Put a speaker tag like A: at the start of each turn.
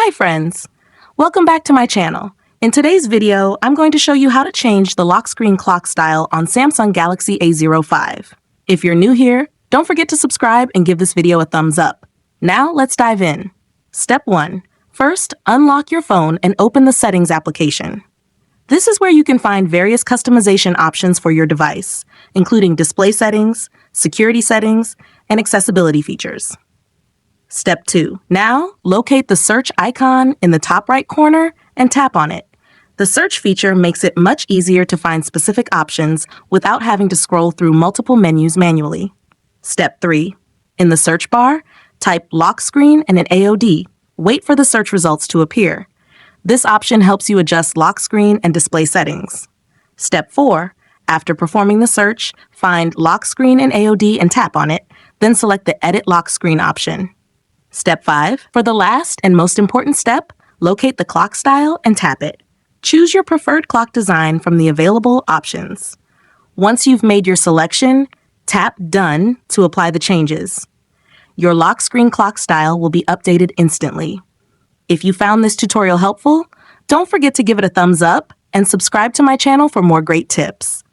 A: Hi friends! Welcome back to my channel. In today's video, I'm going to show you how to change the lock screen clock style on Samsung Galaxy A05. If you're new here, don't forget to subscribe and give this video a thumbs up. Now let's dive in. Step 1. First, unlock your phone and open the Settings application. This is where you can find various customization options for your device, including display settings, security settings, and accessibility features. Step 2. Now, locate the search icon in the top right corner and tap on it. The search feature makes it much easier to find specific options without having to scroll through multiple menus manually. Step 3. In the search bar, type lock screen and an AOD. Wait for the search results to appear. This option helps you adjust lock screen and display settings. Step 4. After performing the search, find lock screen and AOD and tap on it, then select the Edit Lock Screen option. Step 5. For the last and most important step, locate the clock style and tap it. Choose your preferred clock design from the available options. Once you've made your selection, tap Done to apply the changes. Your lock screen clock style will be updated instantly. If you found this tutorial helpful, don't forget to give it a thumbs up and subscribe to my channel for more great tips.